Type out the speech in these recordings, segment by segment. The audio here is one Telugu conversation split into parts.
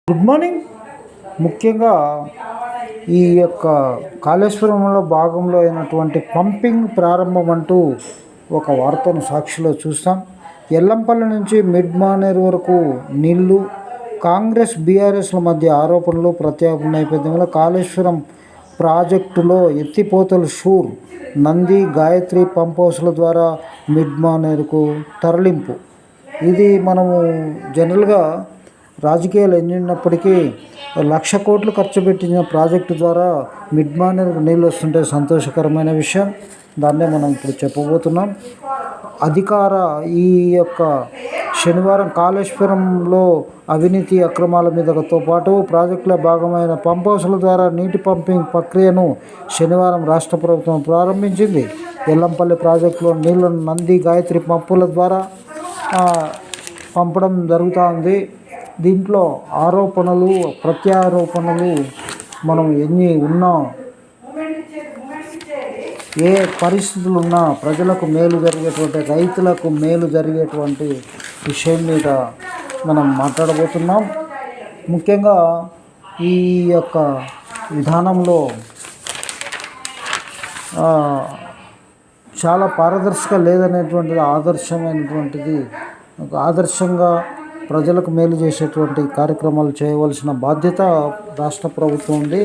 Good morning. ముఖ్యంగా ఈ యొక్క కాళేశ్వరంలో భాగంలో అయినటువంటి పంపింగ్ ప్రారంభం అంటూ ఒక వార్తను సాక్షిలో చూస్తాం. ఎల్లంపల్లి నుంచి మిడ్ మానేరు వరకు నీళ్లు, కాంగ్రెస్ బీఆర్ఎస్ల మధ్య ఆరోపణలు, ప్రత్యాపన నేపథ్యంలో కాళేశ్వరం ప్రాజెక్టులో ఎత్తిపోతలు షూర్, నంది, గాయత్రి పంప్ హౌస్ల ద్వారా మిడ్ మానేరుకు తరలింపు. ఇది మనము జనరల్గా రాజకీయాలు ఎన్నిన్నప్పటికీ 1,00,000 కోట్లు ఖర్చు పెట్టిన ప్రాజెక్టు ద్వారా మిడ్ మానేరుకు నీళ్ళు వస్తుంటే సంతోషకరమైన విషయం. దాన్నే మనం ఇప్పుడు చెప్పబోతున్నాం. ఈ యొక్క శనివారం కాళేశ్వరంలో అవినీతి అక్రమాల మీదతో పాటు ప్రాజెక్టులో భాగమైన పంప్ హౌస్ల ద్వారా నీటి పంపింగ్ ప్రక్రియను శనివారం రాష్ట్ర ప్రభుత్వం ప్రారంభించింది. ఎల్లంపల్లి ప్రాజెక్టులో నీళ్లను నంది, గాయత్రి పంపుల ద్వారా పంపడం జరుగుతూ ఉంది. దీంట్లో ఆరోపణలు, ప్రత్యారోపణలు మనం ఎన్ని ఉన్నా, ఏ పరిస్థితులు ఉన్నా ప్రజలకు మేలు జరిగేటువంటి, రైతులకు మేలు జరిగేటువంటి విషయం మీద మనం మాట్లాడబోతున్నాం. ముఖ్యంగా ఈ యొక్క విధానంలో చాలా పారదర్శక లేదనేటువంటిది ఆదర్శంగా ప్రజలకు మేలు చేసేటువంటి కార్యక్రమాలు చేయవలసిన బాధ్యత రాష్ట్ర ప్రభుత్వం ఉంది.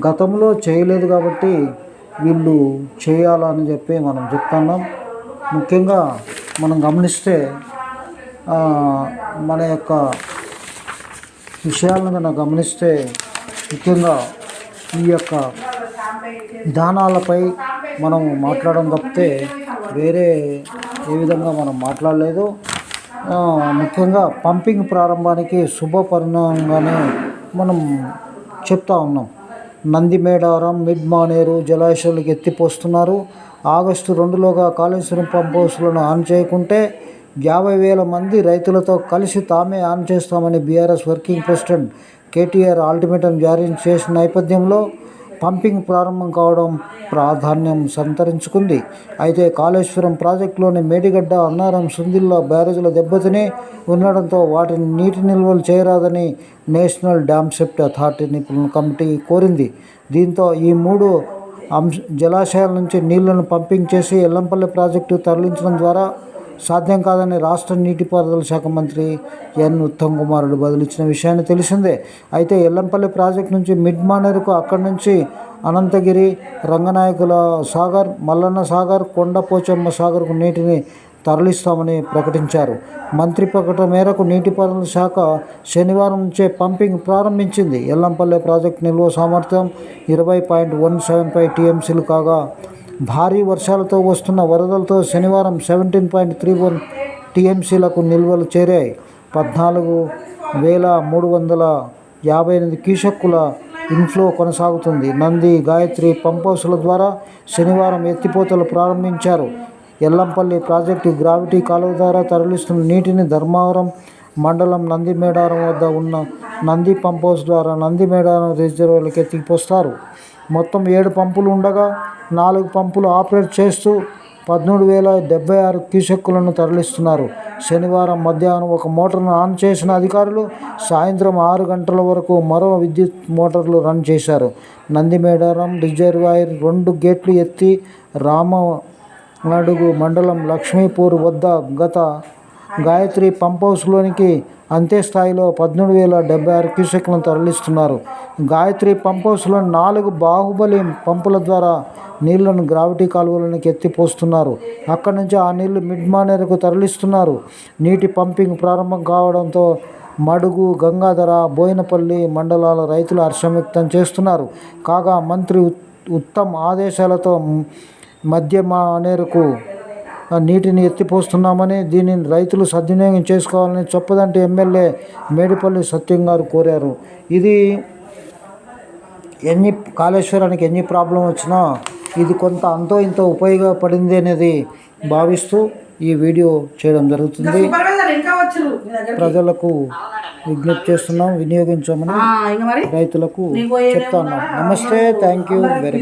గతంలో చేయలేదు కాబట్టి వీళ్ళు చేయాలని చెప్పి మనం చెప్తున్నాం. ముఖ్యంగా మనం గమనిస్తే మన యొక్క విషయాలను కనుక గమనిస్తే ముఖ్యంగా ఈ యొక్క విధానాలపై మనం మాట్లాడడం తప్పితే వేరే ఏ విధంగా మనం మాట్లాడలేదు. ముఖ్యంగా పంపింగ్ ప్రారంభానికి శుభ పరిణామంగానే మనం చెప్తా ఉన్నాం. నంది, మేడారం, మిడ్ మానేరు జలాశయాలకు ఎత్తిపోస్తున్నారు. ఆగస్టు 2లోగా కాళేశ్వరం పంప్ హౌస్లను ఆన్ చేయకుంటే 50,000 మంది రైతులతో కలిసి తామే ఆన్ చేస్తామని BRS working president KTR ultimatum జారీ చేసిన నేపథ్యంలో పంపింగ్ ప్రారంభం కావడం ప్రాధాన్యం సంతరించుకుంది. అయితే కాళేశ్వరం ప్రాజెక్టులోని మేడిగడ్డ, అన్నారం, సుందిళ్ల బ్యారేజీల దెబ్బతిని ఉండడంతో వాటిని నీటి నిల్వలు చేయరాదని నేషనల్ డ్యామ్ సేఫ్టీ అథారిటీ నిపుణుల కమిటీ కోరింది. దీంతో ఈ 3 జలాశయాల నుంచి నీళ్లను పంపింగ్ చేసి ఎల్లంపల్లి ప్రాజెక్టు తరలించడం ద్వారా సాధ్యం కాదని రాష్ట్ర నీటిపారుదల శాఖ మంత్రి ఎన్. ఉత్తమ్ కుమార్ రెడ్డి బదులిచ్చిన విషయాన్ని తెలిసిందే. అయితే ఎల్లంపల్లి ప్రాజెక్టు నుంచి మిడ్ మానేరుకు, అక్కడి నుంచి అనంతగిరి, రంగనాయకుల సాగర్, మల్లన్న సాగర్, కొండపోచమ్మ సాగర్కు నీటిని తరలిస్తామని ప్రకటించారు. మంత్రి ప్రకటన మేరకు నీటిపారుదల శాఖ శనివారం నుంచే పంపింగ్ ప్రారంభించింది. ఎల్లంపల్లి ప్రాజెక్టు నిల్వ సామర్థ్యం 20.175 టీఎంసీలు కాగా భారీ వర్షాలతో వస్తున్న వరదలతో శనివారం 17.31 టీఎంసీలకు నిల్వలు చేరాయి. 14,358 క్యూసెక్కుల ఇన్ఫ్లో కొనసాగుతుంది. నంది, గాయత్రి పంప్ హౌస్ల ద్వారా శనివారం ఎత్తిపోతలు ప్రారంభించారు. ఎల్లంపల్లి ప్రాజెక్టు గ్రావిటీ కాలువ ద్వారా తరలిస్తున్న నీటిని ధర్మవరం మండలం నంది మేడారం వద్ద ఉన్న నంది పంప్ హౌస్ ద్వారా నంది మేడారం రిజర్వాయర్లకు ఎత్తిపోస్తారు. మొత్తం 7 పంపులు ఉండగా 4 పంపులు ఆపరేట్ చేస్తూ 13,076 క్యూసెక్కులను తరలిస్తున్నారు. శనివారం మధ్యాహ్నం ఒక మోటార్ను ఆన్ చేసిన అధికారులు సాయంత్రం 6 గంటల వరకు మరో విద్యుత్ మోటార్లు రన్ చేశారు. నంది మేడారం రిజర్వాయర్ 2 గేట్లు ఎత్తి రామనడుగు మండలం లక్ష్మీపూర్ వద్ద గత గాయత్రి పంప్ హౌస్లోనికి అంతే స్థాయిలో 13,076 క్యూసెక్లను తరలిస్తున్నారు. గాయత్రి పంప్ హౌస్లో 4 బాహుబలి పంపుల ద్వారా నీళ్లను గ్రావిటీ కాలువలోనికి ఎత్తిపోస్తున్నారు. అక్కడి నుంచి ఆ నీళ్లు మిడ్ మానేరుకు తరలిస్తున్నారు. నీటి పంపింగ్ ప్రారంభం కావడంతో మడుగు, గంగాధర, బోయినపల్లి మండలాల రైతులు హర్షం వ్యక్తం చేస్తున్నారు. కాగా మంత్రి ఉత్తమ్ ఆదేశాలతో మధ్య మానేరుకు నీటిని ఎత్తిపోస్తున్నామని, దీనిని రైతులు సద్వినియోగం చేసుకోవాలని చొప్పదంటి ఎమ్మెల్యే మేడిపల్లి సత్యం గారు కోరారు. ఇది కాళేశ్వరానికి ఎన్ని ప్రాబ్లం వచ్చినా ఇది కొంత అంతో ఇంతో ఉపయోగపడింది అనేది భావిస్తూ ఈ వీడియో చేయడం జరుగుతుంది. ప్రజలకు విజ్ఞప్తి చేస్తున్నాం, వినియోగించమని రైతులకు చెప్తా ఉన్నాం. నమస్తే, థ్యాంక్ యూ వెరీ మచ్.